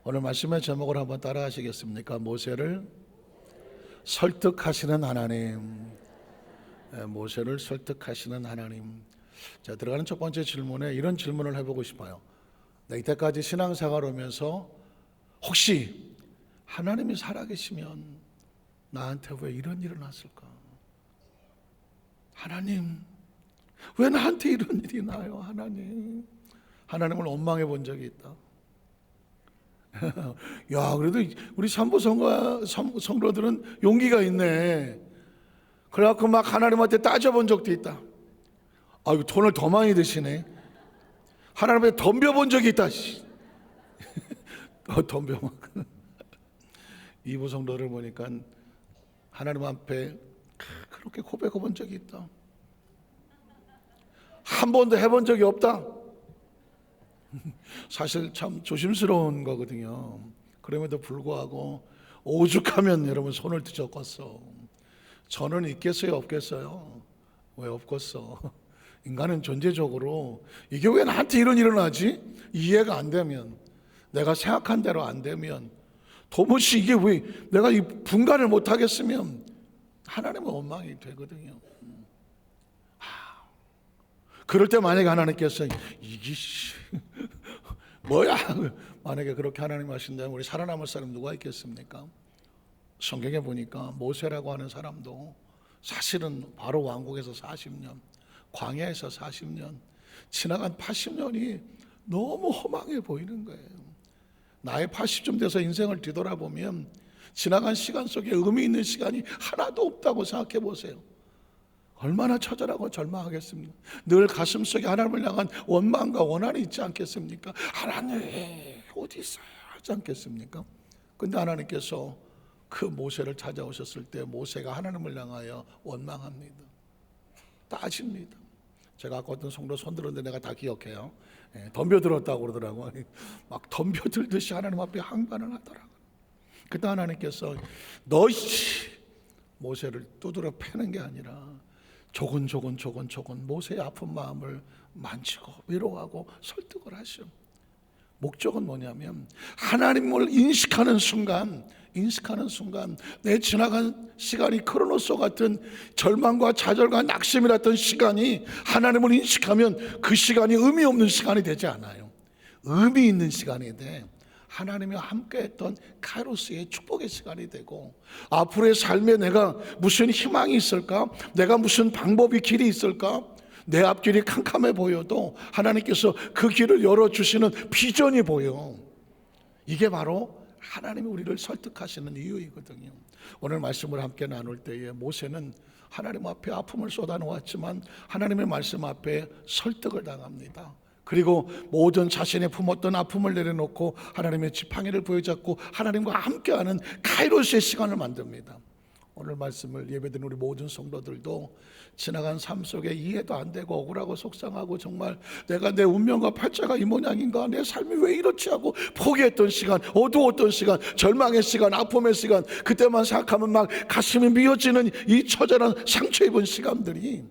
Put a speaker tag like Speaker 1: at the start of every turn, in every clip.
Speaker 1: 오늘 말씀의 제목을 한번 따라 하시겠습니까? 모세를 설득하시는 하나님. 모세를 설득하시는 하나님. 자, 들어가는 첫 번째 질문에 이런 질문을 해보고 싶어요. 이때까지 신앙생활 하면서 혹시 하나님이 살아계시면 나한테 왜 이런 일이 났을까? 하나님, 왜 나한테 이런 일이 나요? 하나님을 원망해 본 적이 있다. 야, 그래도 우리 산부 성도들은 용기가 있네. 그래갖고 막 하나님한테 따져본 적도 있다. 아이고, 돈을 더 많이 드시네. 하나님한테 덤벼본 적이 있다. 덤벼. 이부 성도를 보니까 하나님 앞에 그렇게 고백해 본 적이 있다. 한 번도 해본 적이 없다. 사실 참 조심스러운 거거든요. 그럼에도 불구하고 오죽하면 여러분 손을 뒤적었어. 저는 있겠어요, 없겠어요? 왜 없겠어? 인간은 존재적으로 이게 왜 나한테 이런 일이 일어나지? 이해가 안 되면, 내가 생각한 대로 안 되면, 도무지 이게 왜 내가 이 분간을 못 하겠으면 하나님은 원망이 되거든요. 그럴 때 만약에 하나님께서 이게 뭐야? 만약에 그렇게 하나님 하신다면 우리 살아남을 사람 누가 있겠습니까? 성경에 보니까 모세라고 하는 사람도 사실은 바로 왕국에서 40년, 광야에서 40년, 지나간 80년이 너무 허망해 보이는 거예요. 나의 80쯤 돼서 인생을 뒤돌아보면 지나간 시간 속에 의미 있는 시간이 하나도 없다고 생각해 보세요. 얼마나 처절하고 절망하겠습니까? 늘 가슴속에 하나님을 향한 원망과 원한이 있지 않겠습니까? 하나님 어디 있어요? 하지 않겠습니까? 근데 하나님께서 그 모세를 찾아오셨을 때 모세가 하나님을 향하여 원망합니다. 따집니다. 제가 아까 어떤 성도 손들었는데 내가 다 기억해요. 덤벼들었다고 그러더라고요. 막 덤벼들듯이 하나님 앞에 항반을 하더라고요. 그때 하나님께서 너희 모세를 두드려 패는 게 아니라 조곤조곤 모세의 아픈 마음을 만지고 위로하고 설득을 하셔. 목적은 뭐냐면 하나님을 인식하는 순간 내 지나간 시간이 크로노스 같은 절망과 좌절과 낙심이었던 시간이 하나님을 인식하면 그 시간이 의미 없는 시간이 되지 않아요. 의미 있는 시간이 돼. 하나님과 함께했던 카이로스의 축복의 시간이 되고, 앞으로의 삶에 내가 무슨 희망이 있을까? 내가 무슨 방법이 길이 있을까? 내 앞길이 캄캄해 보여도 하나님께서 그 길을 열어주시는 비전이 보여. 이게 바로 하나님이 우리를 설득하시는 이유이거든요. 오늘 말씀을 함께 나눌 때에 모세는 하나님 앞에 아픔을 쏟아놓았지만 하나님의 말씀 앞에 설득을 당합니다. 그리고 모든 자신의 품었던 아픔을 내려놓고 하나님의 지팡이를 부여잡고 하나님과 함께하는 카이로스의 시간을 만듭니다. 오늘 말씀을 예배드린 우리 모든 성도들도 지나간 삶 속에 이해도 안 되고 억울하고 속상하고 정말 내가 내 운명과 팔자가 이 모양인가, 내 삶이 왜 이렇지 하고 포기했던 시간, 어두웠던 시간, 절망의 시간, 아픔의 시간, 그때만 생각하면 막 가슴이 미어지는 이 처절한 상처 입은 시간들이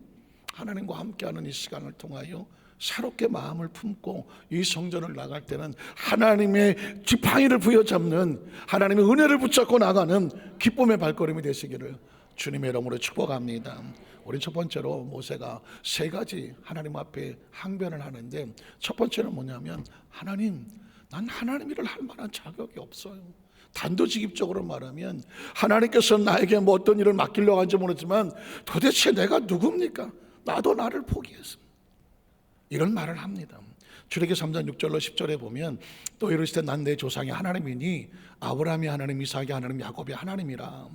Speaker 1: 하나님과 함께하는 이 시간을 통하여 새롭게 마음을 품고 이 성전을 나갈 때는 하나님의 지팡이를 부여잡는, 하나님의 은혜를 붙잡고 나가는 기쁨의 발걸음이 되시기를 주님의 이름으로 축복합니다. 우리 첫 번째로 모세가 세 가지 하나님 앞에 항변을 하는데, 첫 번째는 뭐냐면 하나님, 난 하나님 일을 할 만한 자격이 없어요. 단도직입적으로 말하면 하나님께서 나에게 뭐 어떤 일을 맡기려고 하는지 모르지만 도대체 내가 누굽니까? 나도 나를 포기했습니다. 이런 말을 합니다. 출애굽기 3장 6절로 10절에 보면 또 이르시되 난 내 조상이 하나님이니 아브라함이 하나님, 이삭이 하나님, 야곱이 하나님이라.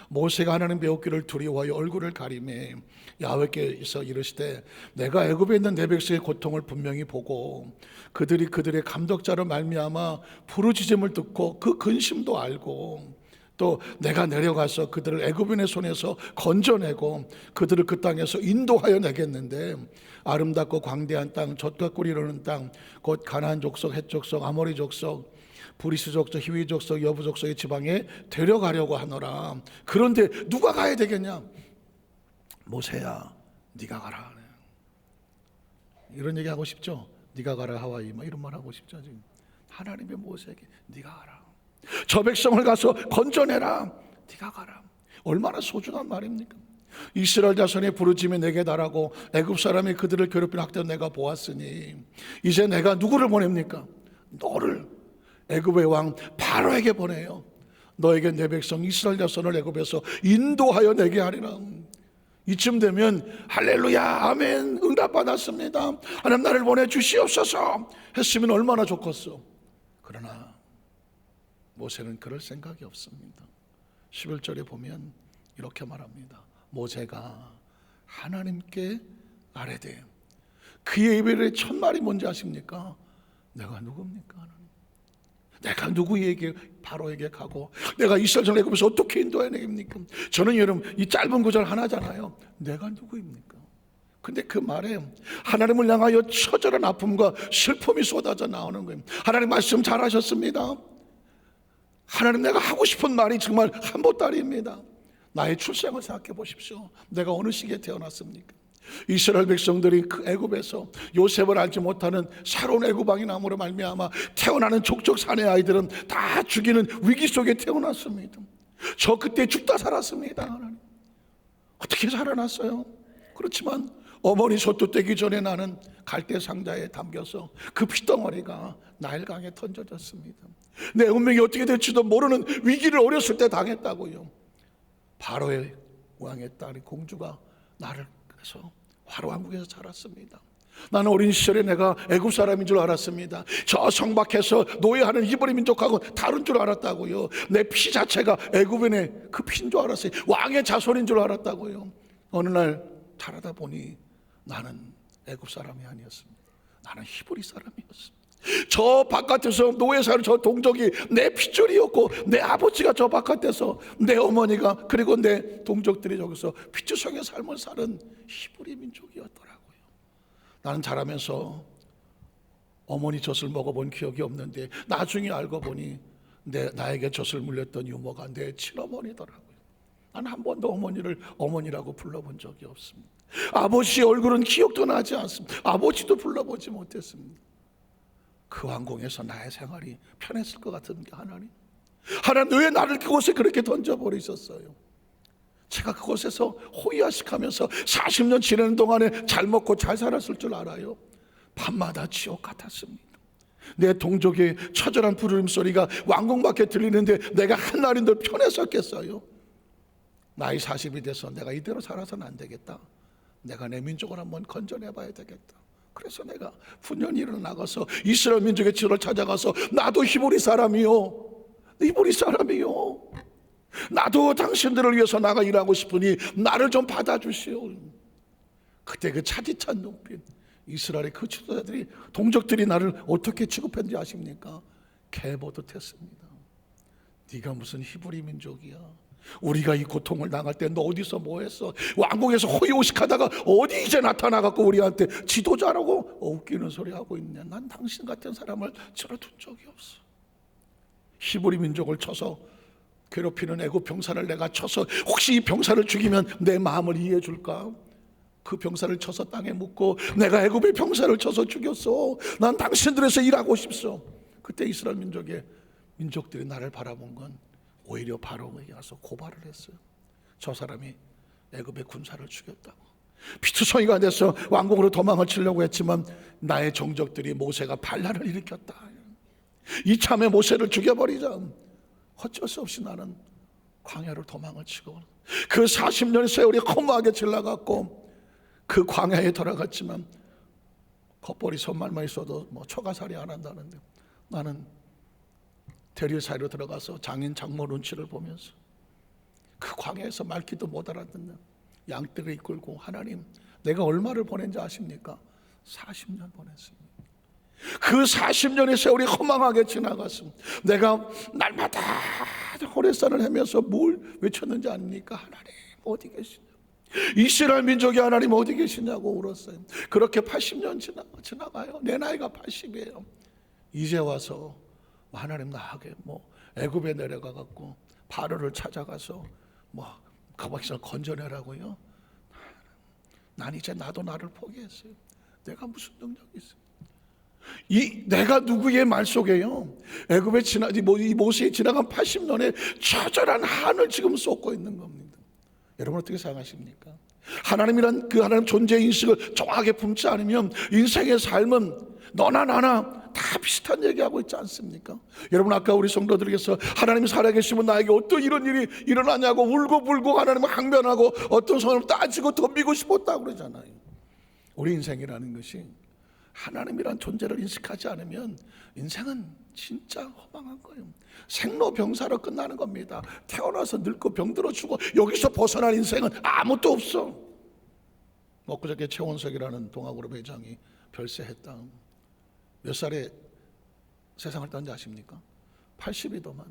Speaker 1: 모세가 하나님 배웠기를 두려워하여 얼굴을 가리매 야훼께서 이르시되 내가 애굽에 있는 내 백성의 고통을 분명히 보고 그들의 감독자로 말미암아 부르짖음을 듣고 그 근심도 알고 또 내가 내려가서 그들을 애굽인의 손에서 건져내고 그들을 그 땅에서 인도하여 내겠는데 아름답고 광대한 땅, 젖과 꿀이 흐르는 땅, 곧 가나안 족속, 헷 족속, 아모리 족속, 브리스 족속, 히위 족속, 여부 족속의 지방에 데려가려고 하노라. 그런데 누가 가야 되겠냐? 모세야, 네가 가라. 이런 얘기 하고 싶죠? 네가 가라 하와이, 뭐 이런 말 하고 싶죠 지금. 하나님의 모세에게 네가 가라. 저 백성을 가서 건져내라. 네가 가라. 얼마나 소중한 말입니까? 이스라엘 자손의 부르짖음이 내게 달하고 애굽 사람이 그들을 괴롭히는 학대를 내가 보았으니 이제 내가 누구를 보냅니까? 너를 애굽의 왕 바로에게 보내요. 너에게 내 백성 이스라엘 자손을 애굽에서 인도하여 내게 하리라. 이쯤 되면 할렐루야 아멘 응답받았습니다, 하나님 나를 보내주시옵소서 했으면 얼마나 좋겠어. 그러나 모세는 그럴 생각이 없습니다. 11절에 보면 이렇게 말합니다. 모세가 하나님께 아뢰되, 그의 입에 첫 말이 뭔지 아십니까? 내가 누굽니까? 하나님, 내가 누구에게 바로에게 가고 내가 이스라엘 자손을 애굽에서 어떻게 인도해내겠습니까? 저는 여러분 이 짧은 구절 하나잖아요. 내가 누구입니까? 근데 그 말에 하나님을 향하여 처절한 아픔과 슬픔이 쏟아져 나오는 거예요. 하나님 말씀 잘하셨습니다. 하나님 내가 하고 싶은 말이 정말 한보따리입니다. 나의 출생을 생각해 보십시오. 내가 어느 시기에 태어났습니까? 이스라엘 백성들이 그 애굽에서 요셉을 알지 못하는 새로운 애굽 왕이 남으로 말미암아 태어나는 족족 사내 아이들은 다 죽이는 위기 속에 태어났습니다. 저 그때 죽다 살았습니다. 하나님 어떻게 살아났어요? 그렇지만 어머니 솥도 떼기 전에 나는 갈대 상자에 담겨서 그 피덩어리가 나일강에 던져졌습니다. 내 운명이 어떻게 될지도 모르는 위기를 어렸을 때 당했다고요. 바로의 왕의 딸이 공주가 나를 그래서 화로 왕국에서 자랐습니다. 나는 어린 시절에 내가 애굽 사람인 줄 알았습니다. 저 성박해서 노예하는 히브리 민족하고 다른 줄 알았다고요. 내 피 자체가 애굽인의 그 피인 줄 알았어요. 왕의 자손인 줄 알았다고요. 어느 날 자라다 보니 나는 애굽 사람이 아니었습니다. 나는 히브리 사람이었습니다. 저 바깥에서 노예 사는 저 동족이 내 핏줄이었고 내 아버지가 저 바깥에서 내 어머니가 그리고 내 동족들이 저기서 핏줄성의 삶을 사는 히브리 민족이었더라고요. 나는 자라면서 어머니 젖을 먹어본 기억이 없는데 나중에 알고 보니 나에게 젖을 물렸던 유모가 내 친어머니더라고요. 난 한 번도 어머니를 어머니라고 불러본 적이 없습니다. 아버지의 얼굴은 기억도 나지 않습니다. 아버지도 불러보지 못했습니다. 그 왕궁에서 나의 생활이 편했을 것 같은 게 하나님 왜 나를 그곳에 그렇게 던져버리셨어요? 제가 그곳에서 호의아식하면서 40년 지내는 동안에 잘 먹고 잘 살았을 줄 알아요? 밤마다 지옥 같았습니다. 내 동족의 처절한 부르림소리가 왕궁 밖에 들리는데 내가 한날인들 편했었겠어요? 나이 40이 돼서 내가 이대로 살아서는 안 되겠다, 내가 내 민족을 한번 건져내봐야 되겠다. 그래서 내가 분연히 일어나가서 이스라엘 민족의 지도를 찾아가서 나도 히브리 사람이요, 나도 당신들을 위해서 나가 일하고 싶으니 나를 좀 받아주시오. 그때 그 차디찬 눈빛, 이스라엘의 그 지도자들이 동족들이 나를 어떻게 취급했는지 아십니까? 개버릇했습니다. 네가 무슨 히브리 민족이야? 우리가 이 고통을 당할 때 너 어디서 뭐했어? 왕궁에서 호의호식하다가 어디 이제 나타나갖고 우리한테 지도자라고 웃기는 소리 하고 있냐? 난 당신 같은 사람을 들어둔 적이 없어. 히브리 민족을 쳐서 괴롭히는 애굽 병사를 내가 쳐서 혹시 이 병사를 죽이면 내 마음을 이해해 줄까? 그 병사를 쳐서 땅에 묻고 내가 애굽의 병사를 쳐서 죽였어. 난 당신들에서 일하고 싶소. 그때 이스라엘 민족들이 나를 바라본 건 오히려 바로에게 가서 고발을 했어요. 저 사람이 애굽의 군사를 죽였다고. 피투성이가 돼서 왕궁으로 도망을 치려고 했지만 나의 종족들이 모세가 반란을 일으켰다. 이참에 모세를 죽여버리자. 어쩔 수 없이 나는 광야로 도망을 치고 그 40년 세월이 허무하게 지나갔고 그 광야에 돌아갔지만 겉벌이 손말만 있어도 뭐 초가살이 안 한다는데 나는 대리 사이로 들어가서 장인 장모 눈치를 보면서 그 광야에서 말귀도 못 알아듣는 양떼를 이끌고 하나님 내가 얼마를 보낸지 아십니까? 40년 보냈습니다. 그 40년의 세월이 허망하게 지나갔습니다. 내가 날마다 호레산을 헤매서 뭘 외쳤는지 아닙니까? 하나님 어디 계시냐? 이스라엘 민족이 하나님 어디 계시냐고 울었어요. 그렇게 80년 지나가요. 내 나이가 80이에요. 이제 와서 하나님 나에게 애굽에 내려가 갖고 바로를 찾아가서 거기서 건져내라고요. 난 이제 나도 나를 포기했어요. 내가 무슨 능력이 있어요? 이 내가 누구의 말 속에요? 애굽에 이 모세에 지나간 80년의 처절한 한을 지금 쏟고 있는 겁니다. 여러분 어떻게 생각하십니까? 하나님이란 그 하나님 존재 인식을 정확하게 품지 않으면 인생의 삶은 너나 나나 다 비슷한 얘기하고 있지 않습니까? 여러분 아까 우리 성도들에게서 하나님이 살아계시면 나에게 어떤 이런 일이 일어나냐고 울고불고 하나님을 항변하고 어떤 사람을 따지고 덤비고 싶었다고 그러잖아요. 우리 인생이라는 것이 하나님이란 존재를 인식하지 않으면 인생은 진짜 허망한 거예요. 생로병사로 끝나는 겁니다. 태어나서 늙고 병들어 죽어 여기서 벗어난 인생은 아무것도 없어. 엊그저께 최원석이라는 동아그룹 회장이 별세했다. 몇 살에 세상을 떴는지 아십니까? 80이더만.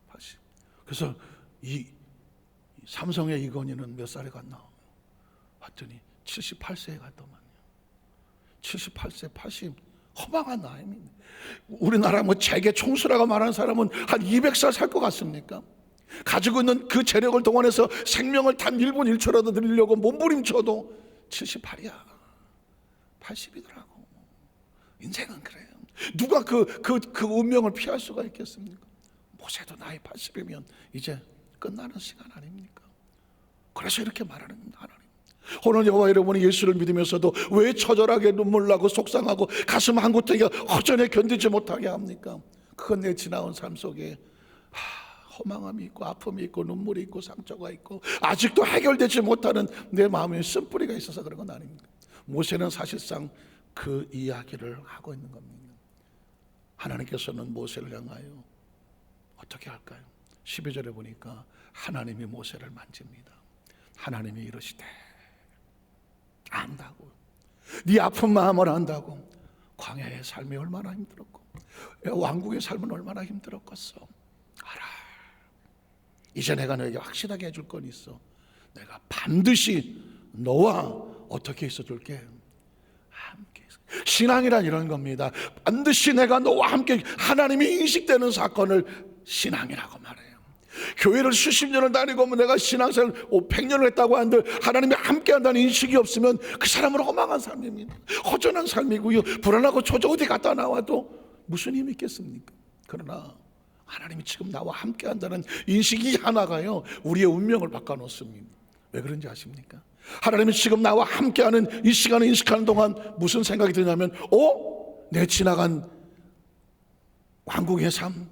Speaker 1: 80. 그래서 이 삼성의 이건희는 몇 살에 갔나? 봤더니 78세에 갔더만요. 78세, 80. 허망한 나이입니다. 우리나라 재계 총수라고 말하는 사람은 한 200살 살 것 같습니까? 가지고 있는 그 재력을 동원해서 생명을 단 1분 1초라도 늘리려고 몸부림쳐도 78이야. 80이더라고. 인생은 그래요. 누가 그 운명을 피할 수가 있겠습니까? 모세도 나이 80이면 이제 끝나는 시간 아닙니까? 그래서 이렇게 말하는 겁니다. 하나님. 오늘 여호와 여러분이 예수를 믿으면서도 왜 처절하게 눈물 나고 속상하고 가슴 한구태기가 허전해 견디지 못하게 합니까? 그건 내 지나온 삶 속에 허망함이 있고 아픔이 있고 눈물이 있고 상처가 있고 아직도 해결되지 못하는 내 마음에 쓴뿌리가 있어서 그런 건 아닙니다. 모세는 사실상 그 이야기를 하고 있는 겁니다. 하나님께서는 모세를 향하여 어떻게 할까요? 12절에 보니까 하나님이 모세를 만집니다. 하나님이 이러시되 안다고, 네 아픈 마음을 안다고. 광야의 삶이 얼마나 힘들었고 왕국의 삶은 얼마나 힘들었겠어. 알아. 이제 내가 너에게 확실하게 해줄 건 있어. 내가 반드시 너와 어떻게 있어줄게? 함께. 신앙이란 이런 겁니다. 반드시 내가 너와 함께. 하나님이 인식되는 사건을 신앙이라고 말해요. 교회를 수십 년을 다니고 내가 신앙생활 100년을 했다고 하는데 하나님이 함께한다는 인식이 없으면 그 사람은 허망한 삶입니다. 허전한 삶이고요. 불안하고 초조 어디 갔다 나와도 무슨 힘이 있겠습니까? 그러나 하나님이 지금 나와 함께한다는 인식이 하나가요, 우리의 운명을 바꿔놓습니다. 왜 그런지 아십니까? 하나님이 지금 나와 함께하는 이 시간을 인식하는 동안 무슨 생각이 드냐면 내 지나간 왕국의 삶,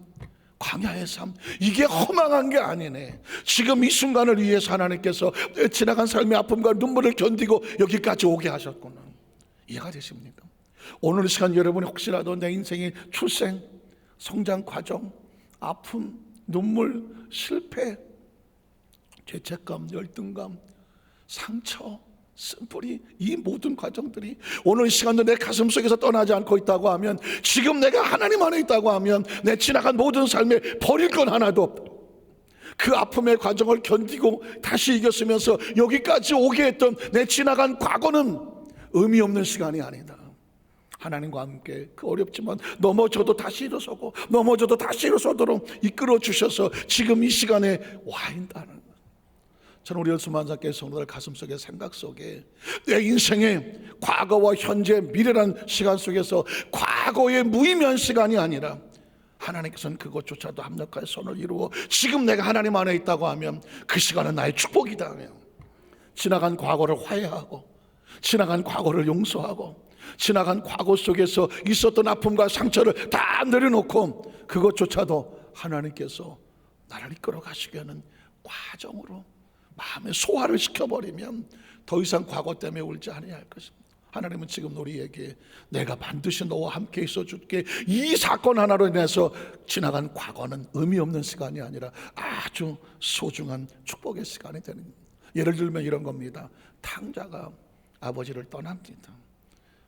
Speaker 1: 광야의 삶, 이게 허망한 게 아니네. 지금 이 순간을 위해서 하나님께서 지나간 삶의 아픔과 눈물을 견디고 여기까지 오게 하셨구나. 이해가 되십니까? 오늘 시간 여러분이 혹시라도 내 인생의 출생, 성장 과정, 아픔, 눈물, 실패, 죄책감, 열등감, 상처, 쓴뿌리, 이 모든 과정들이 오늘 이 시간도 내 가슴 속에서 떠나지 않고 있다고 하면, 지금 내가 하나님 안에 있다고 하면 내 지나간 모든 삶에 버릴 건 하나도 없다. 그 아픔의 과정을 견디고 다시 이겼으면서 여기까지 오게 했던 내 지나간 과거는 의미 없는 시간이 아니다. 하나님과 함께 그 어렵지만 넘어져도 다시 일어서고 넘어져도 다시 일어서도록 이끌어 주셔서 지금 이 시간에 와 있다는 거예요. 저는 우리 열수만사교회 성도들 가슴속에 생각 속에 내 인생의 과거와 현재 미래라는 시간 속에서 과거의 무의미한 시간이 아니라 하나님께서는 그것조차도 합력하여 손을 이루어 지금 내가 하나님 안에 있다고 하면 그 시간은 나의 축복이다. 지나간 과거를 화해하고 지나간 과거를 용서하고 지나간 과거 속에서 있었던 아픔과 상처를 다 내려놓고 그것조차도 하나님께서 나를 이끌어 가시게 하는 과정으로 마음의 소화를 시켜버리면 더 이상 과거 때문에 울지 않아야 할 것입니다. 하나님은 지금 우리에게 내가 반드시 너와 함께 있어 줄게, 이 사건 하나로 인해서 지나간 과거는 의미 없는 시간이 아니라 아주 소중한 축복의 시간이 되는 겁니다. 예를 들면 이런 겁니다. 탕자가 아버지를 떠납니다.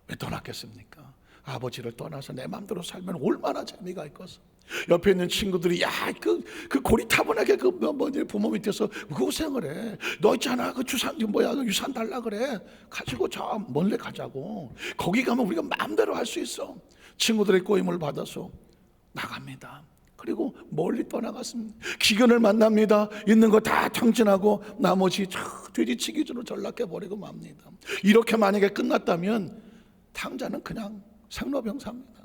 Speaker 1: 왜 떠났겠습니까? 아버지를 떠나서 내 마음대로 살면 얼마나 재미가 있겠어. 옆에 있는 친구들이 그 고리타분하게 부모 밑에서 고생을 해. 너 있잖아 그 주산 그 유산 달라 그래. 가지고 저 멀리 가자고. 거기 가면 우리가 마음대로 할 수 있어. 친구들의 꼬임을 받아서 나갑니다. 그리고 멀리 떠나갔습니다. 기근을 만납니다. 있는 거 다 탕진하고 나머지 돼지치기로 전락해 버리고 맙니다. 이렇게 만약에 끝났다면 탕자는 그냥 생로병사입니다.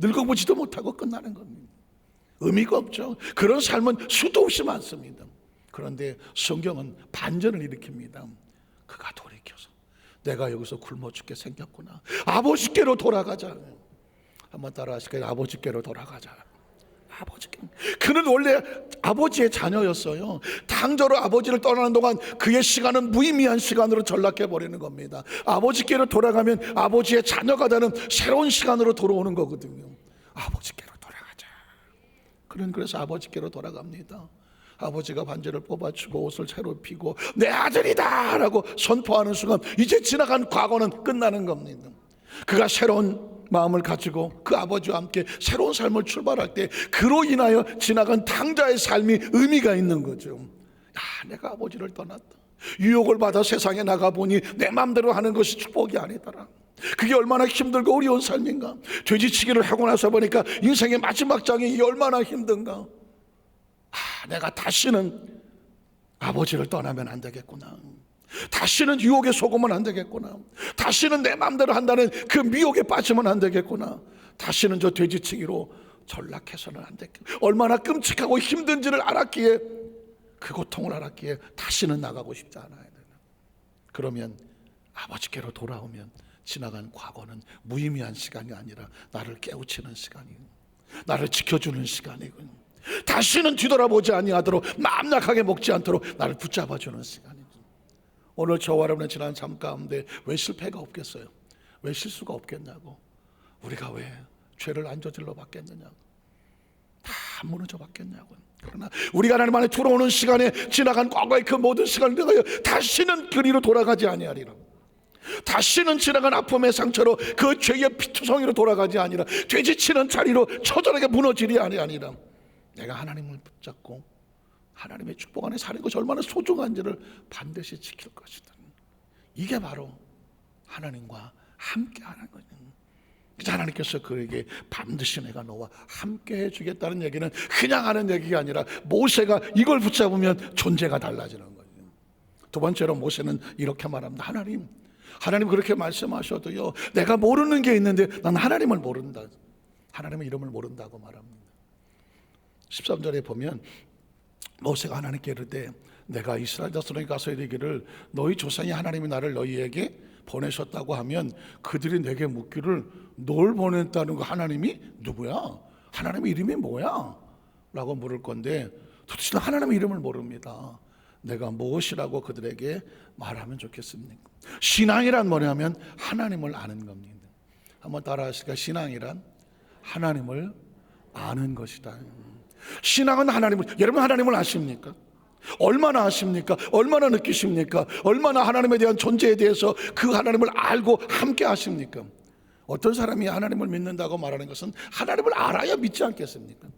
Speaker 1: 늙어보지도 못하고 끝나는 겁니다. 의미가 없죠. 그런 삶은 수도 없이 많습니다. 그런데 성경은 반전을 일으킵니다. 그가 돌이켜서 내가 여기서 굶어 죽게 생겼구나. 아버지께로 돌아가자. 한번 따라 하실까요? 아버지께로 돌아가자. 아버지께. 그는 원래 아버지의 자녀였어요. 당저로 아버지를 떠나는 동안 그의 시간은 무의미한 시간으로 전락해 버리는 겁니다. 아버지께로 돌아가면 아버지의 자녀가 되는 새로운 시간으로 돌아오는 거거든요. 아버지께로 돌아가자. 그는 그래서 아버지께로 돌아갑니다. 아버지가 반지를 뽑아주고 옷을 새로 입히고 내 아들이다 라고 선포하는 순간 이제 지나간 과거는 끝나는 겁니다. 그가 새로운 마음을 가지고 그 아버지와 함께 새로운 삶을 출발할 때 그로 인하여 지나간 당자의 삶이 의미가 있는 거죠. 내가 아버지를 떠났다. 유혹을 받아 세상에 나가보니 내 마음대로 하는 것이 축복이 아니더라. 그게 얼마나 힘들고 어려운 삶인가. 돼지치기를 하고 나서 보니까 인생의 마지막 장이 이게 얼마나 힘든가. 내가 다시는 아버지를 떠나면 안 되겠구나. 다시는 유혹에 속으면 안 되겠구나. 다시는 내 마음대로 한다는 그 미혹에 빠지면 안 되겠구나. 다시는 저 돼지치기로 전락해서는 안 되겠구나. 얼마나 끔찍하고 힘든지를 알았기에, 그 고통을 알았기에 다시는 나가고 싶지 않아야 되나. 그러면 아버지께로 돌아오면 지나간 과거는 무의미한 시간이 아니라 나를 깨우치는 시간이고 나를 지켜주는 시간이고 다시는 뒤돌아보지 아니하도록 마음 약하게 먹지 않도록 나를 붙잡아주는 시간이죠. 오늘 저와 여러분의 지난 삶 가운데 왜 실패가 없겠어요? 왜 실수가 없겠냐고. 우리가 왜 죄를 안 저질러 봤겠느냐고. 다 무너져 봤겠냐고. 그러나 우리가 하나님 안에 들어오는 시간에 지나간 과거의 그 모든 시간을 내가요 다시는 그리로 돌아가지 아니하리라. 다시는 지나간 아픔의 상처로 그 죄의 피투성이로 돌아가지 아니라 돼지치는 자리로 처절하게 무너지리 아니라 내가 하나님을 붙잡고 하나님의 축복 안에 사는 것이 얼마나 소중한지를 반드시 지킬 것이다. 이게 바로 하나님과 함께하는 거예요. 그래서 하나님께서 그에게 반드시 내가 너와 함께 해주겠다는 얘기는 그냥 하는 얘기가 아니라 모세가 이걸 붙잡으면 존재가 달라지는 거예요. 두 번째로 모세는 이렇게 말합니다. 하나님 그렇게 말씀하셔도요 내가 모르는 게 있는데 난 하나님을 모른다. 하나님의 이름을 모른다고 말합니다. 13절에 보면 모세가 하나님께 이르되 내가 이스라엘 자손에게 가서 이르기를 너희 조상이 하나님이 나를 너희에게 보내셨다고 하면 그들이 내게 묻기를 널 보냈다는 거 하나님이 누구야? 하나님의 이름이 뭐야? 라고 물을 건데 도대체 하나님의 이름을 모릅니다. 내가 무엇이라고 그들에게 말하면 좋겠습니까? 신앙이란 뭐냐면 하나님을 아는 겁니다. 한번 따라 하실까요? 신앙이란 하나님을 아는 것이다. 신앙은 여러분 하나님을 아십니까? 얼마나 아십니까? 얼마나 느끼십니까? 얼마나 하나님에 대한 존재에 대해서 그 하나님을 알고 함께 하십니까? 어떤 사람이 하나님을 믿는다고 말하는 것은 하나님을 알아야 믿지 않겠습니까?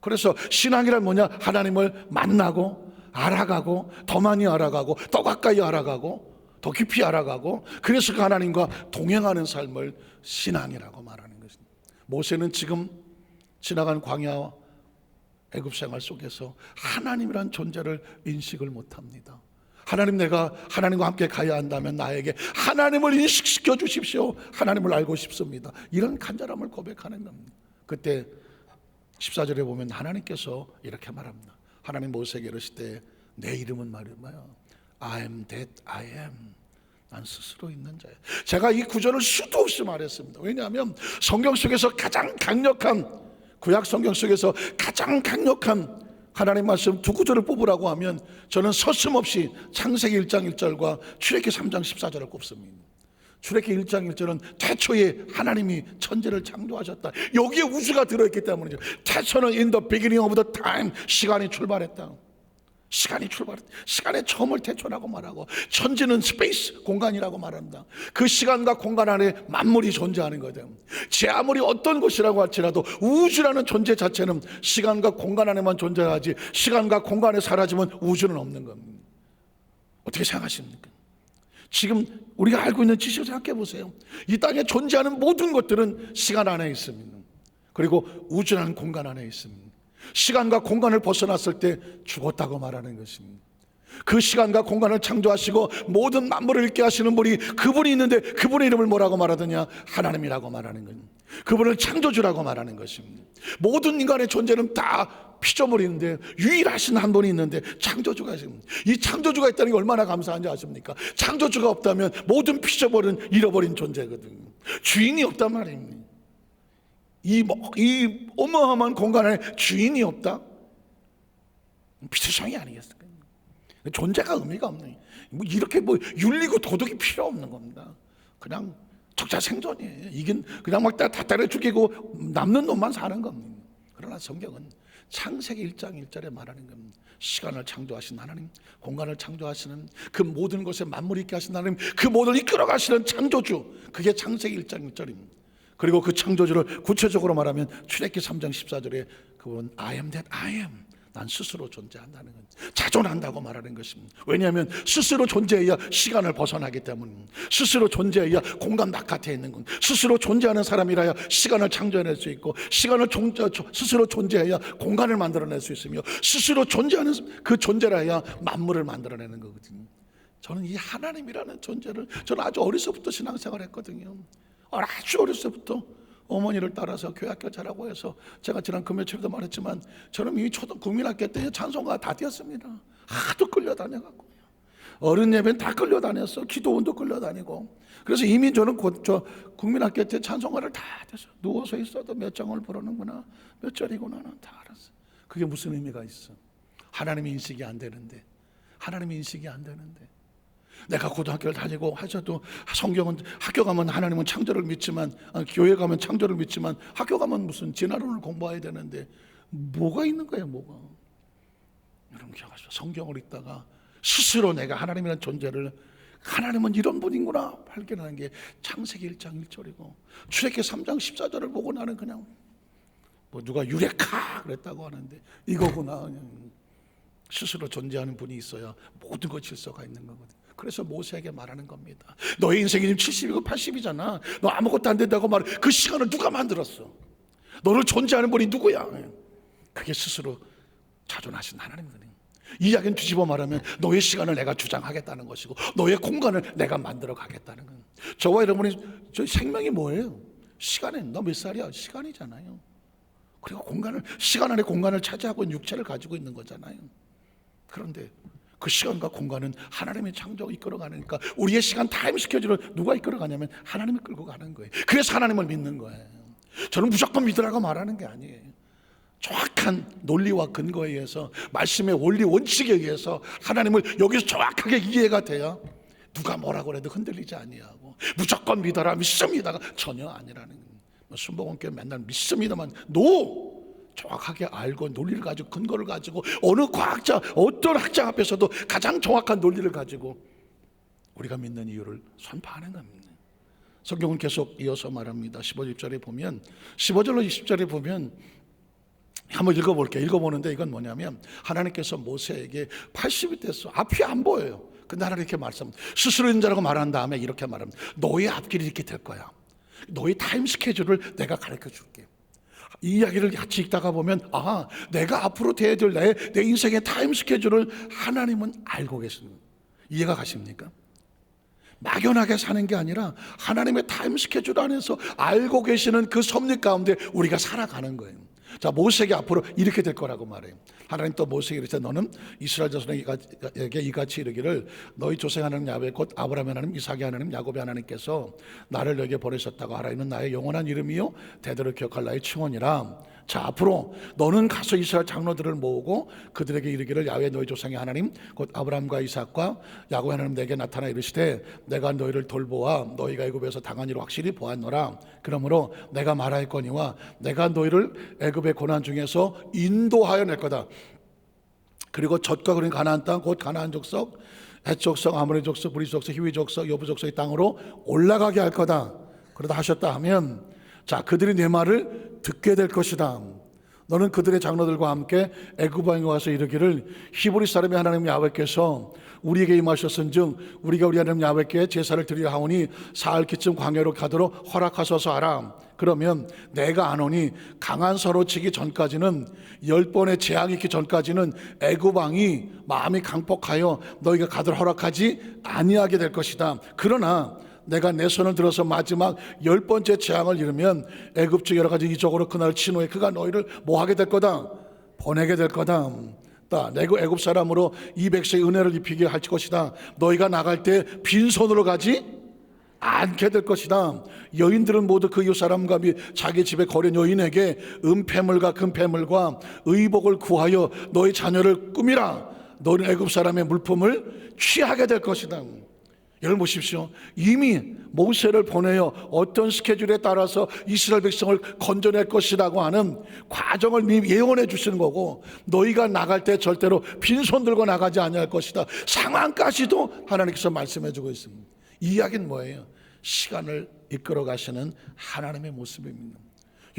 Speaker 1: 그래서 신앙이란 뭐냐? 하나님을 만나고 알아가고 더 많이 알아가고 더 가까이 알아가고 더 깊이 알아가고 그래서 그 하나님과 동행하는 삶을 신앙이라고 말하는 것입니다. 모세는 지금 지나간 광야 애굽 생활 속에서 하나님이란 존재를 인식을 못합니다. 내가 하나님과 함께 가야 한다면 나에게 하나님을 인식시켜 주십시오. 하나님을 알고 싶습니다. 이런 간절함을 고백하는 겁니다. 그때 14절에 보면 하나님께서 이렇게 말합니다. 하나님 모세에게 이르시되 내 이름은 말이야 I am that I am. 난 스스로 있는 자야. 제가 이 구절을 수도 없이 말했습니다. 왜냐하면 성경 속에서 가장 강력한 구약 성경 속에서 가장 강력한 하나님 말씀 두 구절을 뽑으라고 하면 저는 서슴없이 창세기 1장 1절과 출애굽기 3장 14절을 꼽습니다. 출애굽기 1장 1절은 태초에 하나님이 천지를 창조하셨다. 여기에 우주가 들어있기 때문이죠. 태초는 in the beginning of the time, 시간이 출발했다. 시간의 처음을 태초라고 말하고 천지는 스페이스, 공간이라고 말한다. 그 시간과 공간 안에 만물이 존재하는 거죠. 제 아무리 어떤 곳이라고 할지라도 우주라는 존재 자체는 시간과 공간 안에만 존재하지 시간과 공간에 사라지면 우주는 없는 겁니다. 어떻게 생각하십니까? 지금 우리가 알고 있는 지식을 생각해 보세요. 이 땅에 존재하는 모든 것들은 시간 안에 있습니다. 그리고 우주라는 공간 안에 있습니다. 시간과 공간을 벗어났을 때 죽었다고 말하는 것입니다. 그 시간과 공간을 창조하시고 모든 만물을 있게 하시는 분이, 그분이 있는데 그분의 이름을 뭐라고 말하더냐? 하나님이라고 말하는 거예요. 그분을 창조주라고 말하는 것입니다. 모든 인간의 존재는 다 피조물인데 유일하신 한 분이 있는데 창조주가 있습니다. 이 창조주가 있다는 게 얼마나 감사한지 아십니까? 창조주가 없다면 모든 피조물은 잃어버린 존재거든요. 주인이 없단 말입니다. 이 어마어마한 공간에 주인이 없다? 비트상이 아니겠어요? 존재가 의미가 없는, 이렇게 윤리고 도덕이 필요 없는 겁니다. 그냥 적자 생존이에요. 이긴 그냥 막 다 때려 죽이고 남는 놈만 사는 겁니다. 그러나 성경은 창세기 1장 1절에 말하는 겁니다. 시간을 창조하신 하나님, 공간을 창조하시는 그 모든 것에 만물이 있게 하신 하나님, 그 모든 이끌어 가시는 창조주, 그게 창세기 1장 1절입니다. 그리고 그 창조주를 구체적으로 말하면 출애굽기 3장 14절에 그분 I am that I am, 난 스스로 존재한다는 건 자존한다고 말하는 것입니다. 왜냐하면 스스로 존재해야 시간을 벗어나기 때문입니다. 스스로 존재해야 공간 바깥에 있는 건, 스스로 존재하는 사람이라야 시간을 창조해낼 수 있고, 시간을 스스로 존재해야 공간을 만들어낼 수 있으며, 스스로 존재하는 그 존재라야 만물을 만들어내는 거거든요. 저는 이 하나님이라는 존재를, 저는 아주 어려서부터 신앙생활을 했거든요. 아주 어려서부터 어머니를 따라서 교회학교 자라고 해서, 제가 지난 금요일에도 말했지만 저는 이미 국민학교 때 찬송가 다 뛰었습니다. 하도 끌려다녀갖고 어른 예배는 다 끌려다녔어. 기도원도 끌려다니고. 그래서 이미 저는 국민학교 때 찬송가를 다 뛰었어. 누워서 있어도 몇 장을 부르는구나, 몇 절이구나는 다 알았어. 그게 무슨 의미가 있어? 하나님의 인식이 안 되는데, 하나님의 인식이 안 되는데. 내가 고등학교를 다니고 하셔도 성경은, 학교 가면 하나님은 창조를 믿지만, 교회 가면 창조를 믿지만, 학교 가면 무슨 진화론을 공부해야 되는데 뭐가 있는 거예요? 뭐가? 여러분 기억하시죠? 성경을 읽다가 스스로 내가 하나님이라는 존재를, 하나님은 이런 분인구나 발견하는 게 창세기 1장 1절이고 출애굽기 3장 14절을 보고 나는 그냥 누가 유레카 그랬다고 하는데 이거구나. 그냥 스스로 존재하는 분이 있어야 모든 것 질서가 있는 거거든요. 그래서 모세에게 말하는 겁니다. 너의 인생이 지금 70이고 80이잖아. 너 아무것도 안 된다고 말해. 그 시간을 누가 만들었어? 너를 존재하는 분이 누구야? 그게 스스로 자존하신 하나님이거든요. 이 이야기는 뒤집어 말하면 너의 시간을 내가 주장하겠다는 것이고, 너의 공간을 내가 만들어 가겠다는 거예요. 저와 여러분이, 저 생명이 뭐예요? 시간에 너 몇 살이야? 시간이잖아요. 그리고 공간을, 시간 안에 공간을 차지하고 있는 육체를 가지고 있는 거잖아요. 그런데 그 시간과 공간은 하나님의 창조가 이끌어가니까, 우리의 시간 타임 스케줄을 누가 이끌어가냐면 하나님이 끌고 가는 거예요. 그래서 하나님을 믿는 거예요. 저는 무조건 믿으라고 말하는 게 아니에요. 정확한 논리와 근거에 의해서, 말씀의 원리 원칙에 의해서 하나님을 여기서 정확하게 이해가 돼야 누가 뭐라고 해도 흔들리지 아니하고, 무조건 믿어라, 믿습니다가 전혀 아니라는 거예요. 순복음교회 맨날 믿습니다만 정확하게 알고 논리를 가지고, 근거를 가지고, 어느 과학자, 어떤 학자 앞에서도 가장 정확한 논리를 가지고 우리가 믿는 이유를 선포하는 겁니다. 성경은 계속 이어서 말합니다. 15절에 보면, 15절로 20절에 보면, 한번 읽어볼게요. 읽어보는데 이건 뭐냐면, 하나님께서 모세에게 80이 됐어. 앞이 안 보여요. 근데 하나님 이렇게 말씀합니다. 스스로 있는 자라고 말한 다음에 이렇게 말합니다. 너의 앞길이 이렇게 될 거야. 너의 타임 스케줄을 내가 가르쳐 줄게. 이 이야기를 같이 읽다가 보면, 내가 앞으로 돼야 될 내 인생의 타임 스케줄을 하나님은 알고 계십니다. 이해가 가십니까? 막연하게 사는 게 아니라 하나님의 타임 스케줄 안에서 알고 계시는 그 섭리 가운데 우리가 살아가는 거예요. 자, 모세에게 앞으로 이렇게 될 거라고 말해요. 하나님 또 모세에게 이르시되 너는 이스라엘 자손에게 이같이 이르기를, 너희 조상 하나님 야훼 곧 아브라함의 하나님, 이삭의 하나님, 야곱의 하나님께서 나를 너에게 보내셨다고 하라. 이는 나의 영원한 이름이요 대대로 기억할 나의 칭언이라. 자, 앞으로 너는 가서 이스라엘 장로들을 모으고 그들에게 이르기를, 야훼 너희 조상의 하나님 곧 아브라함과 이삭과 야곱의 하나님 내게 나타나 이르시되 내가 너희를 돌보아 너희가 애굽에서 당한 일을 확실히 보았노라. 그러므로 내가 말하였거니와 내가 너희를 애굽의 고난 중에서 인도하여 낼 거다. 그리고 젖과 그린 가나안 땅 곧 가나안 족속, 헷 족속, 아모리 족속, 브리스 족속, 히위 족속, 여부 족속의 땅으로 올라가게 할 거다. 그러다 하셨다 하면, 자, 그들이 내 말을 듣게 될 것이다. 너는 그들의 장로들과 함께 애굽 왕에 와서 이르기를 히브리 사람의 하나님 야훼께서 우리에게 임하셨은즉 우리가 우리 하나님 야훼께 제사를 드리려 하오니 사흘기쯤 광야로 가도록 허락하소서 하라. 그러면 내가 아노니 강한 서로 치기 전까지는 10번의 재앙이 있기 전까지는 애굽 왕이 마음이 강폭하여 너희가 가도록 허락하지 아니하게 될 것이다. 그러나 내가 내 손을 들어서 마지막 10번째 재앙을 이루면 애굽 여러 가지 이적으로 그날 친후에 그가 너희를 뭐하게 될 거다? 보내게 될 거다. 내가 애굽 사람으로 이 백성의 은혜를 입히게 할 것이다. 너희가 나갈 때 빈손으로 가지 않게 될 것이다. 여인들은 모두 그 이웃 사람과 자기 집에 거린 여인에게 은폐물과 금폐물과 의복을 구하여 너희 자녀를 꾸미라. 너는 애굽 사람의 물품을 취하게 될 것이다. 여러분 보십시오. 이미 모세를 보내어 어떤 스케줄에 따라서 이스라엘 백성을 건져낼 것이라고 하는 과정을 미리 예언해 주시는 거고, 너희가 나갈 때 절대로 빈손 들고 나가지 아니할 것이다. 상황까지도 하나님께서 말씀해 주고 있습니다. 이 이야기는 뭐예요? 시간을 이끌어 가시는 하나님의 모습입니다.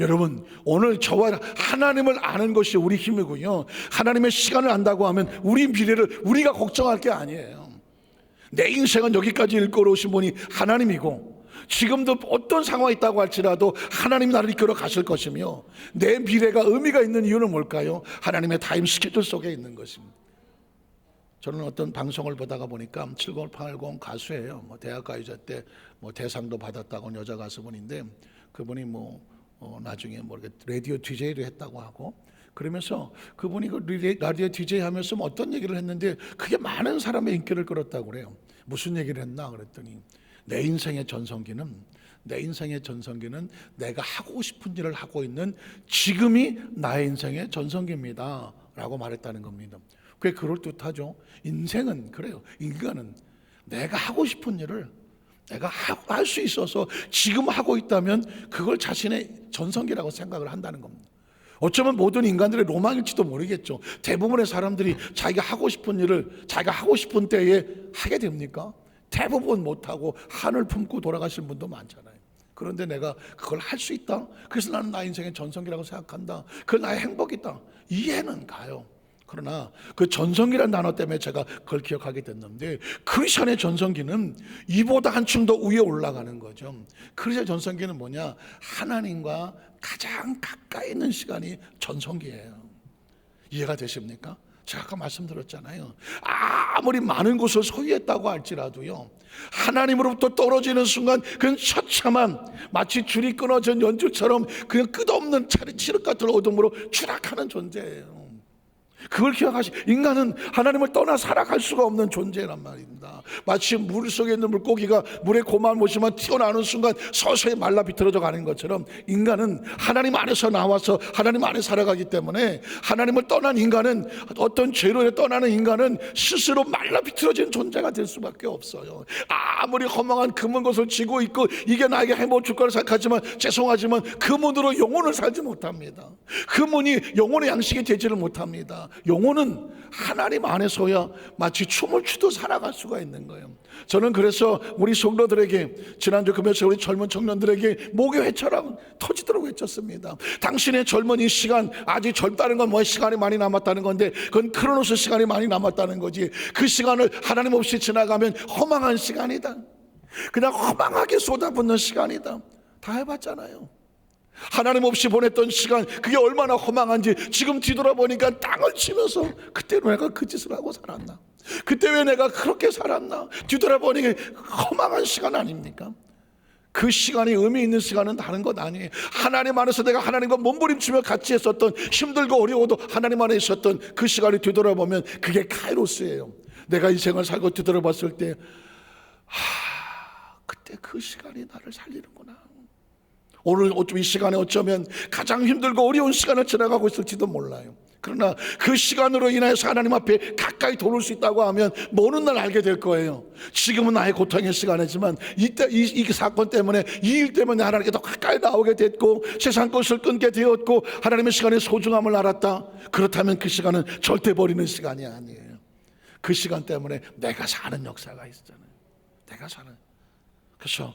Speaker 1: 여러분, 오늘 저와 하나님을 아는 것이 우리 힘이고요, 하나님의 시간을 안다고 하면 우리 미래를 우리가 걱정할 게 아니에요. 내 인생은 여기까지 이끌어 오신 분이 하나님이고, 지금도 어떤 상황이 있다고 할지라도 하나님이 나를 이끌어 가실 것이며, 내 미래가 의미가 있는 이유는 뭘까요? 하나님의 타임 스케줄 속에 있는 것입니다. 저는 어떤 방송을 보다가 보니까 7080 가수예요. 대학 가요제 때 대상도 받았다고 하는 여자 가수분인데, 그분이 나중에 라디오 DJ를 했다고 하고, 그러면서 그분이 라디오 DJ 하면서 어떤 얘기를 했는데 그게 많은 사람의 인기를 끌었다고 그래요. 무슨 얘기를 했나 그랬더니, 내 인생의 전성기는 내가 하고 싶은 일을 하고 있는 지금이 나의 인생의 전성기입니다 라고 말했다는 겁니다. 그게 그럴듯하죠. 인생은 그래요. 인간은 내가 하고 싶은 일을 내가 할 수 있어서 지금 하고 있다면 그걸 자신의 전성기라고 생각을 한다는 겁니다. 어쩌면 모든 인간들의 로망일지도 모르겠죠. 대부분의 사람들이 자기가 하고 싶은 일을 자기가 하고 싶은 때에 하게 됩니까? 대부분 못하고 한을 품고 돌아가시는 분도 많잖아요. 그런데 내가 그걸 할 수 있다, 그래서 나는 나의 인생의 전성기라고 생각한다, 그건 나의 행복이다, 이해는 가요. 그러나 그 전성기라는 단어 때문에 제가 그걸 기억하게 됐는데, 크리스천의 전성기는 이보다 한층 더 위에 올라가는 거죠. 크리스천의 전성기는 뭐냐? 하나님과 가장 가까이 있는 시간이 전성기예요. 이해가 되십니까? 제가 아까 말씀드렸잖아요. 아무리 많은 것을 소유했다고 할지라도요, 하나님으로부터 떨어지는 순간 그건 처참한, 마치 줄이 끊어진 연줄처럼 그냥 끝없는 칠흑 같은 어둠으로 추락하는 존재예요. 그걸 기억하시. 인간은 하나님을 떠나 살아갈 수가 없는 존재란 말입니다. 마치 물 속에 있는 물고기가 물에 고만 모시면 튀어나오는 순간 서서히 말라 비틀어져 가는 것처럼, 인간은 하나님 안에서 나와서 하나님 안에 살아가기 때문에, 하나님을 떠난 인간은, 어떤 죄로 떠나는 인간은 스스로 말라 비틀어진 존재가 될 수밖에 없어요. 아무리 허망한 금은 것을 쥐고 있고 이게 나에게 행복을 줄 거라 생각하지만, 죄송하지만 금은으로 영혼을 살지 못합니다. 금은이 영혼의 양식이 되지를 못합니다. 영혼은 하나님 안에서야 마치 춤을 추듯 살아갈 수가 있는 거예요. 저는 그래서 우리 성도들에게, 지난주 금요일에 우리 젊은 청년들에게 목요회처럼 터지도록 외쳤습니다. 당신의 젊은 이 시간, 아직 젊다는 건 시간이 많이 남았다는 건데, 그건 크로노스 시간이 많이 남았다는 거지. 그 시간을 하나님 없이 지나가면 허망한 시간이다, 그냥 허망하게 쏟아붓는 시간이다. 다 해봤잖아요. 하나님 없이 보냈던 시간, 그게 얼마나 허망한지 지금 뒤돌아보니까 땅을 치면서, 그때 왜 내가 그 짓을 하고 살았나, 그때 왜 내가 그렇게 살았나, 뒤돌아보니 허망한 시간 아닙니까? 그 시간이 의미 있는 시간은 다른 것 아니에요. 하나님 안에서 내가 하나님과 몸부림치며 같이 했었던, 힘들고 어려워도 하나님 안에 있었던 그 시간이 뒤돌아보면 그게 카이로스예요. 내가 인생을 살고 뒤돌아봤을 때, 그때 그 시간이 나를 살리는구나. 오늘 이 시간에 어쩌면 가장 힘들고 어려운 시간을 지나가고 있을지도 몰라요. 그러나 그 시간으로 인해서 하나님 앞에 가까이 도울 수 있다고 하면 모든 날 알게 될 거예요. 지금은 나의 고통의 시간이지만, 이때 이 사건 때문에, 이 일 때문에 하나님께 더 가까이 나오게 됐고, 세상 것을 끊게 되었고, 하나님의 시간의 소중함을 알았다. 그렇다면 그 시간은 절대 버리는 시간이 아니에요. 그 시간 때문에 내가 사는 역사가 있잖아요. 내가 사는. 그래서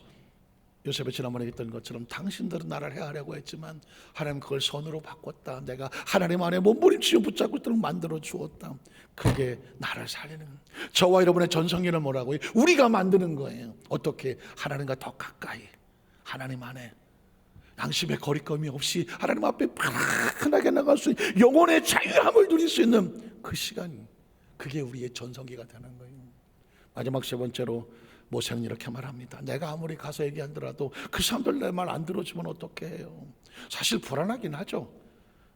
Speaker 1: 요셉이 지난번에 했던 것처럼 당신들은 나를 해하려고 했지만 하나님 그걸 선으로 바꿨다. 내가 하나님 안에 몸부림치고 붙잡고 있도록 만들어 주었다. 그게 나를 살리는, 저와 여러분의 전성기는 뭐라고요? 우리가 만드는 거예요. 어떻게? 하나님과 더 가까이, 하나님 안에 양심의 거리낌이 없이 하나님 앞에 편하게 나갈 수 있는 영혼의 자유함을 누릴 수 있는 그 시간이, 그게 우리의 전성기가 되는 거예요. 마지막 세 번째로 모세는 이렇게 말합니다. 내가 아무리 가서 얘기하더라도 그 사람들 내 말 안 들어주면 어떻게 해요? 사실 불안하긴 하죠.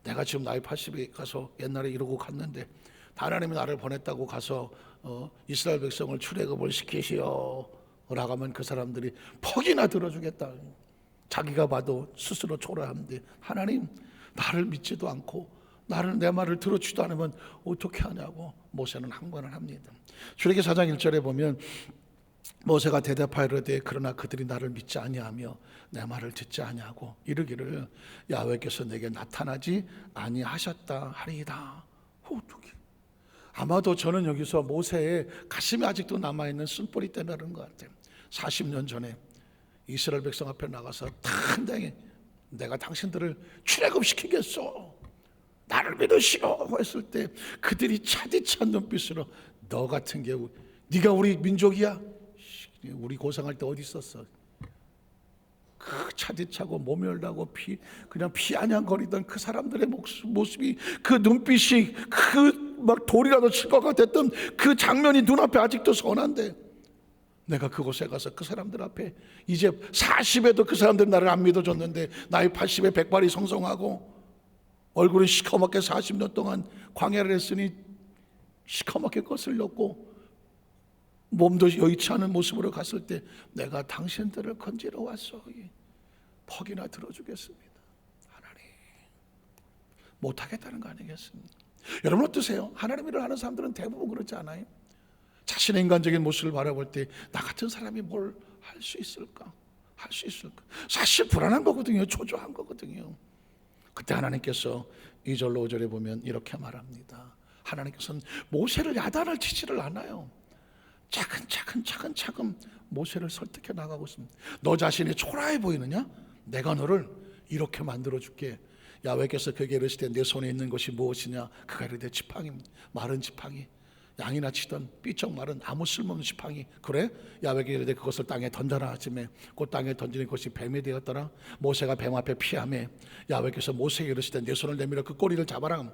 Speaker 1: 내가 지금 나이 80에 가서 옛날에 이러고 갔는데 하나님이 나를 보냈다고 가서 이스라엘 백성을 출애굽을 시키시오 라고 하면 그 사람들이 퍽이나 들어주겠다. 자기가 봐도 스스로 초라한데 하나님 나를 믿지도 않고 나를, 내 말을 들어주지도 않으면 어떻게 하냐고 모세는 항변을 합니다. 출애굽기 4장 1절에 보면 모세가 대답하이르되 그러나 그들이 나를 믿지 아니하며 내 말을 듣지 아니하고 이르기를 야훼께서 내게 나타나지 아니하셨다 하리이다. 어떻게? 아마도 저는 여기서 모세의 가슴에 아직도 남아있는 쓴뿌리 때문에 그런 것 같아요. 40년 전에 이스라엘 백성 앞에 나가서 당당히 내가 당신들을 출애굽시키겠소, 나를 믿으시오 했을 때 그들이 차디찬 눈빛으로 너 같은 게 네가 우리 민족이야? 우리 고생할 때 어디 있었어? 그 차디차고 모멸하고 그냥 피아냥거리던 그 사람들의 모습이, 그 눈빛이 그 막 돌이라도 칠 것 같았던 그 장면이 눈앞에 아직도 선한데, 내가 그곳에 가서 그 사람들 앞에 이제 40에도 그 사람들 나를 안 믿어줬는데 나이 80에 백발이 성성하고 얼굴은 시커멓게 40년 동안 광야를 했으니 시커멓게 거슬렸고 몸도 여의치 않은 모습으로 갔을 때 내가 당신들을 건지러 왔소. 퍽이나 들어주겠습니다. 하나님 못하겠다는 거 아니겠습니까? 여러분 어떠세요? 하나님 일을 하는 사람들은 대부분 그렇지 않아요? 자신의 인간적인 모습을 바라볼 때 나 같은 사람이 뭘 할 수 있을까? 할 수 있을까? 사실 불안한 거거든요. 초조한 거거든요. 그때 하나님께서 2절로 5절에 보면 이렇게 말합니다. 하나님께서는 모세를 야단을 치지를 않아요. 차근차근 모세를 설득해 나가고 있습니다. 너 자신이 초라해 보이느냐? 내가 너를 이렇게 만들어 줄게. 야훼께서 그에게 이르시되 내 손에 있는 것이 무엇이냐? 그가 이르되 지팡이입니다. 마른 지팡이, 양이나 치던 삐쩍 마른 아무 쓸모없는 지팡이. 그래? 야훼에게 이르되 그것을 땅에 던져라 하시매 그 땅에 던지는 것이 뱀이 되었더라. 모세가 뱀 앞에 피하매 야훼께서 모세에게 이르시되 내 손을 내밀어 그 꼬리를 잡아라.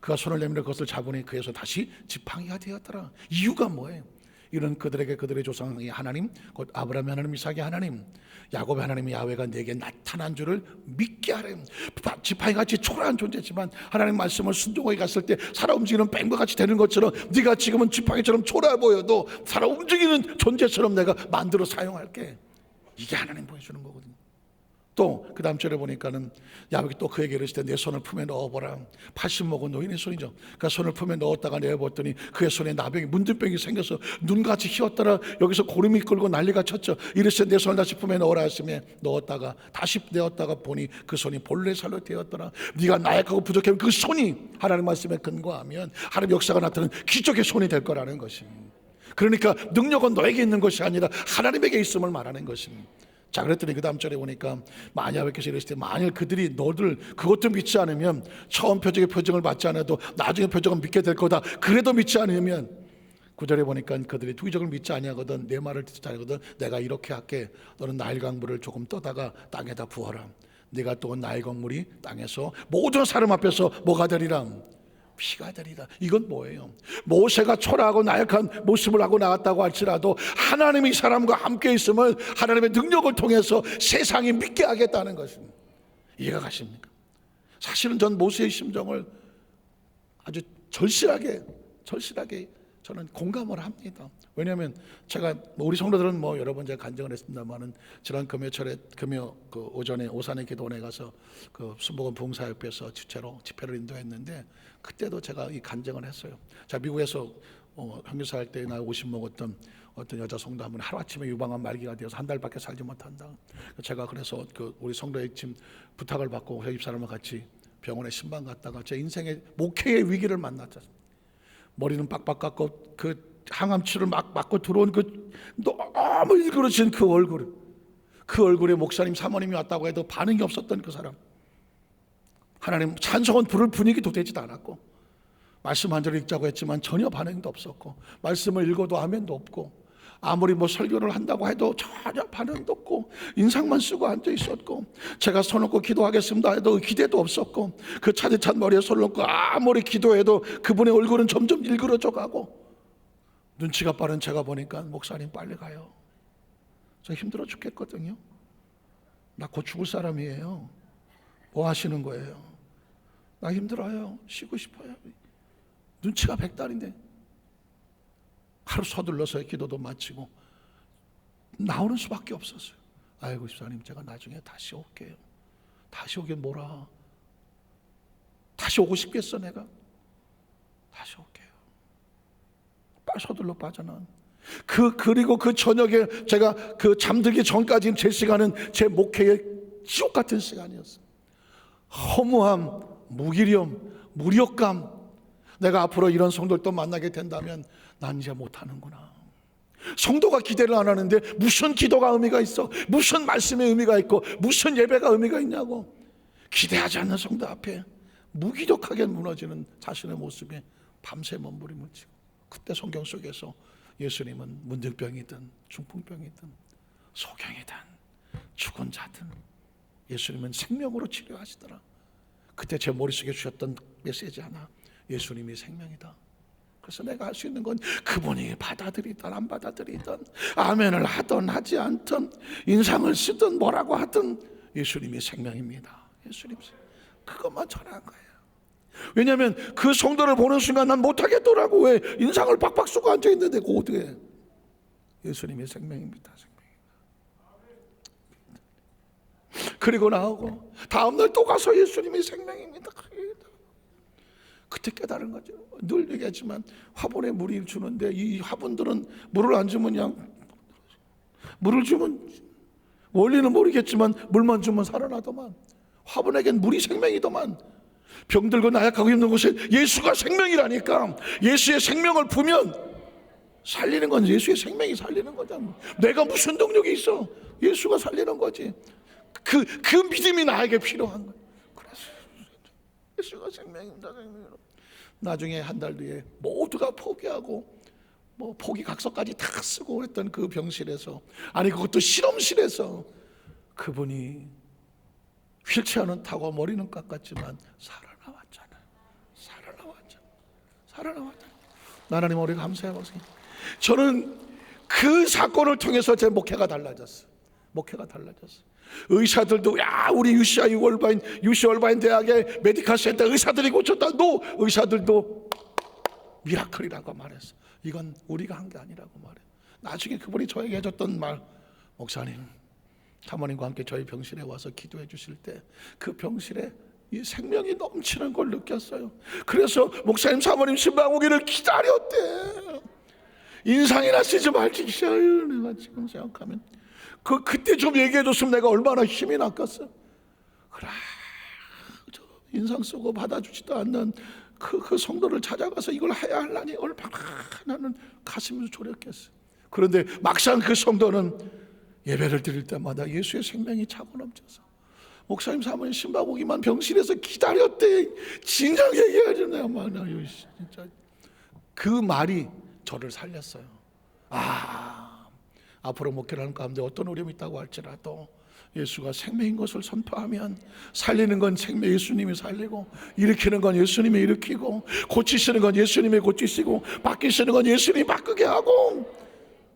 Speaker 1: 그가 손을 내밀어 그것을 잡으니 그의 손 다시 지팡이가 되었더라. 이유가 뭐예요? 이런 그들에게 그들의 조상의 하나님, 곧 아브라함의 하나님, 이삭의 하나님, 야곱의 하나님 야훼가 내게 나타난 줄을 믿게 하래. 지팡이같이 초라한 존재지만 하나님 말씀을 순종하게 갔을 때 살아 움직이는 뱀과 같이 되는 것처럼 네가 지금은 지팡이처럼 초라해 보여도 살아 움직이는 존재처럼 내가 만들어 사용할게. 이게 하나님 보여주는 거거든요. 또 그 다음 절에 보니까는 야훼가 또 그에게 이르시되 내 손을 품에 넣어보라. 80 먹은 노인의 손이죠. 그러니까 손을 품에 넣었다가 내어봤더니 그의 손에 나병이, 문둥병이 생겨서 눈같이 휘었더라. 여기서 고름이 끌고 난리가 쳤죠. 이르시되 내 손을 다시 품에 넣어라 하시며 넣었다가 다시 내었다가 보니 그 손이 본래 살로 되었더라. 네가 나약하고 부족하면 그 손이 하나님 말씀에 근거하면 하나님 역사가 나타나는 기적의 손이 될 거라는 것입니다. 그러니까 능력은 너에게 있는 것이 아니라 하나님에게 있음을 말하는 것입니다. 자, 그랬더니 그 다음 절에 보니까 야훼께서 이르시되 만일 그들이 너를 그것도 믿지 않으면 처음 표적의 표정을 받지 않아도 나중에 표적은 믿게 될 거다. 그래도 믿지 않으면 9절에 보니까 그들이 투기적을 믿지 아니하거든 내 말을 듣지 아니하거든 내가 이렇게 할게. 너는 나일 강물을 조금 떠다가 땅에다 부어라. 네가 또 나일 강물이 땅에서 모든 사람 앞에서 뭐가 되리라? 피가 되리라. 이건 뭐예요? 모세가 초라하고 나약한 모습을 하고 나갔다고 할지라도 하나님이 사람과 함께 있음을 하나님의 능력을 통해서 세상이 믿게 하겠다는 것입니다. 이해가 가십니까? 사실은 전 모세의 심정을 아주 절실하게 저는 공감을 합니다. 왜냐하면 제가 우리 성도들은 여러 번 제가 간증을 했습니다만은 지난 금요철에 그 오전에 오산의 기도원에 가서 그 순복음 봉사협회에서 주체로 집회를 인도했는데 그때도 제가 이 간증을 했어요. 자, 미국에서 형제사 할 때 나이 50 먹었던 어떤 여자 성도 한 분이 하루아침에 유방암 말기가 되어서 한 달밖에 살지 못한다. 제가 그래서 그 우리 성도의 지금 부탁을 받고 회집 사람과 같이 병원에 신방 갔다가 제 인생의 목회의 위기를 만났죠. 머리는 빡빡 깎고 그 항암치를 막 맞고 들어온 그 너무 일그러진 그 얼굴, 그 얼굴에 목사님 사모님이 왔다고 해도 반응이 없었던 그 사람, 하나님 찬송은 부를 분위기도 되지도 않았고, 말씀 한 절 읽자고 했지만 전혀 반응도 없었고, 말씀을 읽어도 아멘도 없고, 아무리 뭐 설교를 한다고 해도 전혀 반응도 없고, 인상만 쓰고 앉아 있었고, 제가 손 놓고 기도하겠습니다 해도 기대도 없었고, 그 차디찬 머리에 손 놓고 아무리 기도해도 그분의 얼굴은 점점 일그러져 가고, 눈치가 빠른 제가 보니까 목사님 빨리 가요. 저 힘들어 죽겠거든요. 나 곧 죽을 사람이에요. 뭐 하시는 거예요? 나 힘들어요. 쉬고 싶어요. 눈치가 백달인데 하루 서둘러서 기도도 마치고 나오는 수밖에 없었어요. 아이고 집사님, 제가 나중에 다시 올게요. 다시 오긴 뭐라, 다시 오고 싶겠어. 내가 다시 올게요. 빨리 서둘러 빠져나온. 그리고 그 저녁에 제가 그 잠들기 전까지는 제 시간은 제 목회의 지옥 같은 시간이었어요. 허무함, 무기력, 무력감. 내가 앞으로 이런 성도를 또 만나게 된다면 난 이제 못하는구나. 성도가 기대를 안 하는데 무슨 기도가 의미가 있어? 무슨 말씀의 의미가 있고 무슨 예배가 의미가 있냐고. 기대하지 않는 성도 앞에 무기력하게 무너지는 자신의 모습에 밤새 몸부림을 치고, 그때 성경 속에서 예수님은 문득병이든 중풍병이든 소경이든 죽은 자든 예수님은 생명으로 치료하시더라. 그때 제 머릿속에 주셨던 메시지 하나, 예수님이 생명이다. 그래서 내가 할 수 있는 건 그분이 받아들이든 안 받아들이든, 아멘을 하든 하지 않든, 인상을 쓰든 뭐라고 하든 예수님이 생명입니다. 예수님, 그것만 전한 거예요. 왜냐하면 그 성도를 보는 순간 난 못하겠더라고. 왜? 인상을 빡빡 쓰고 앉아있는데 그 어떻게? 예수님이 생명입니다. 그리고 나오고 다음날 또 가서 예수님이 생명입니다. 그때 깨달은 거죠. 늘 얘기하지만 화분에 물을 주는데 이 화분들은 물을 안 주면 그냥, 물을 주면 원리는 모르겠지만 물만 주면 살아나더만. 화분에겐 물이 생명이더만. 병들고 나약하고 힘든 곳에 예수가 생명이라니까. 예수의 생명을 부면 살리는 건 예수의 생명이 살리는 거잖아. 내가 무슨 능력이 있어? 예수가 살리는 거지. 그 믿음이 나에게 필요한 거야. 그래서 예수가 생명입니다. 나중에 한 달 뒤에 모두가 포기하고 뭐 포기각서까지 다 쓰고 했던 그 병실에서, 아니 그것도 실험실에서, 그분이 휠체어는 타고 머리는 깎았지만 살아나왔잖아요. 살아나왔잖아요. 하나님, 우리 감사해보세요. 저는 그 사건을 통해서 제 목회가 달라졌어요. 의사들도 야, 우리 UCI 월바인 대학의 메디컬 센터 의사들이 고쳤다. 너 의사들도 미라클이라고 말했어. 이건 우리가 한 게 아니라고 말해. 나중에 그분이 저에게 해줬던 말, 목사님, 사모님과 함께 저희 병실에 와서 기도해 주실 때 그 병실에 이 생명이 넘치는 걸 느꼈어요. 그래서 목사님, 사모님 신방 오기를 기다렸대. 인상이나 쓰지 말지. 내가 지금 생각하면 그때 좀 얘기해줬으면 내가 얼마나 힘이 났겠어. 그래, 저 인상 쓰고 받아주지도 않는 그 성도를 찾아가서 이걸 해야 할라니 얼마나 나는 가슴에서 졸였겠어. 그런데 막상 그 성도는 예배를 드릴 때마다 예수의 생명이 차고 넘쳐서, 목사님, 사모님 신방 오기만 병실에서 기다렸대. 진작 얘기하지. 내가 많아요. 진짜 그 말이 저를 살렸어요. 앞으로 목회하는 가운데 어떤 어려움이 있다고 할지라도 예수가 생명인 것을 선포하면 살리는 건 생명 예수님이 살리고, 일으키는 건 예수님이 일으키고, 고치시는 건 예수님이 고치시고, 바뀌시는 건 예수님이 바꾸게 하고.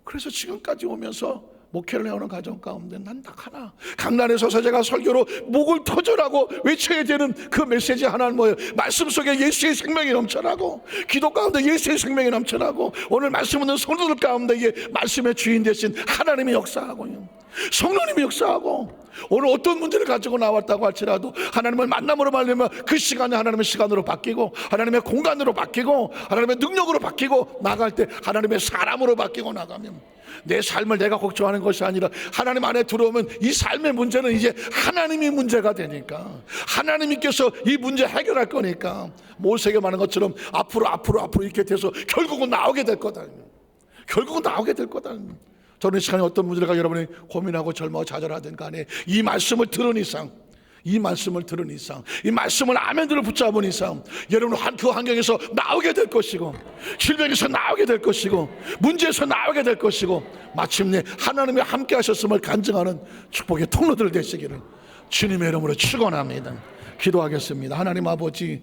Speaker 1: 그래서 지금까지 오면서 목회를 해오는 가정 가운데 난 딱 하나, 강단에 서서 제가 설교로 목을 터져라고 외쳐야 되는 그 메시지 하나는 뭐예요? 말씀 속에 예수의 생명이 넘쳐나고, 기도 가운데 예수의 생명이 넘쳐나고, 오늘 말씀 있는 성도들 가운데 이 말씀의 주인 되신 하나님이 역사하고, 성령님이 역사하고, 오늘 어떤 문제를 가지고 나왔다고 할지라도 하나님을 만남으로 말미암아 그 시간이 하나님의 시간으로 바뀌고, 하나님의 공간으로 바뀌고, 하나님의 능력으로 바뀌고, 나갈 때 하나님의 사람으로 바뀌고 나가면, 내 삶을 내가 걱정하는 것이 아니라 하나님 안에 들어오면 이 삶의 문제는 이제 하나님이 문제가 되니까, 하나님께서 이 문제 해결할 거니까, 모세에게 말한 것처럼 앞으로 이렇게 돼서 결국은 나오게 될 거다. 저는 이 시간에 어떤 문제가 여러분이 고민하고 절망하고 좌절하든 간에 이 말씀을 들은 이상, 이 말씀을 들은 이상, 이 말씀을 아멘들을 붙잡은 이상, 여러분은 그 환경에서 나오게 될 것이고, 질병에서 나오게 될 것이고, 문제에서 나오게 될 것이고, 마침내 하나님이 함께 하셨음을 간증하는 축복의 통로들 되시기를 주님의 이름으로 축원합니다. 기도하겠습니다. 하나님 아버지,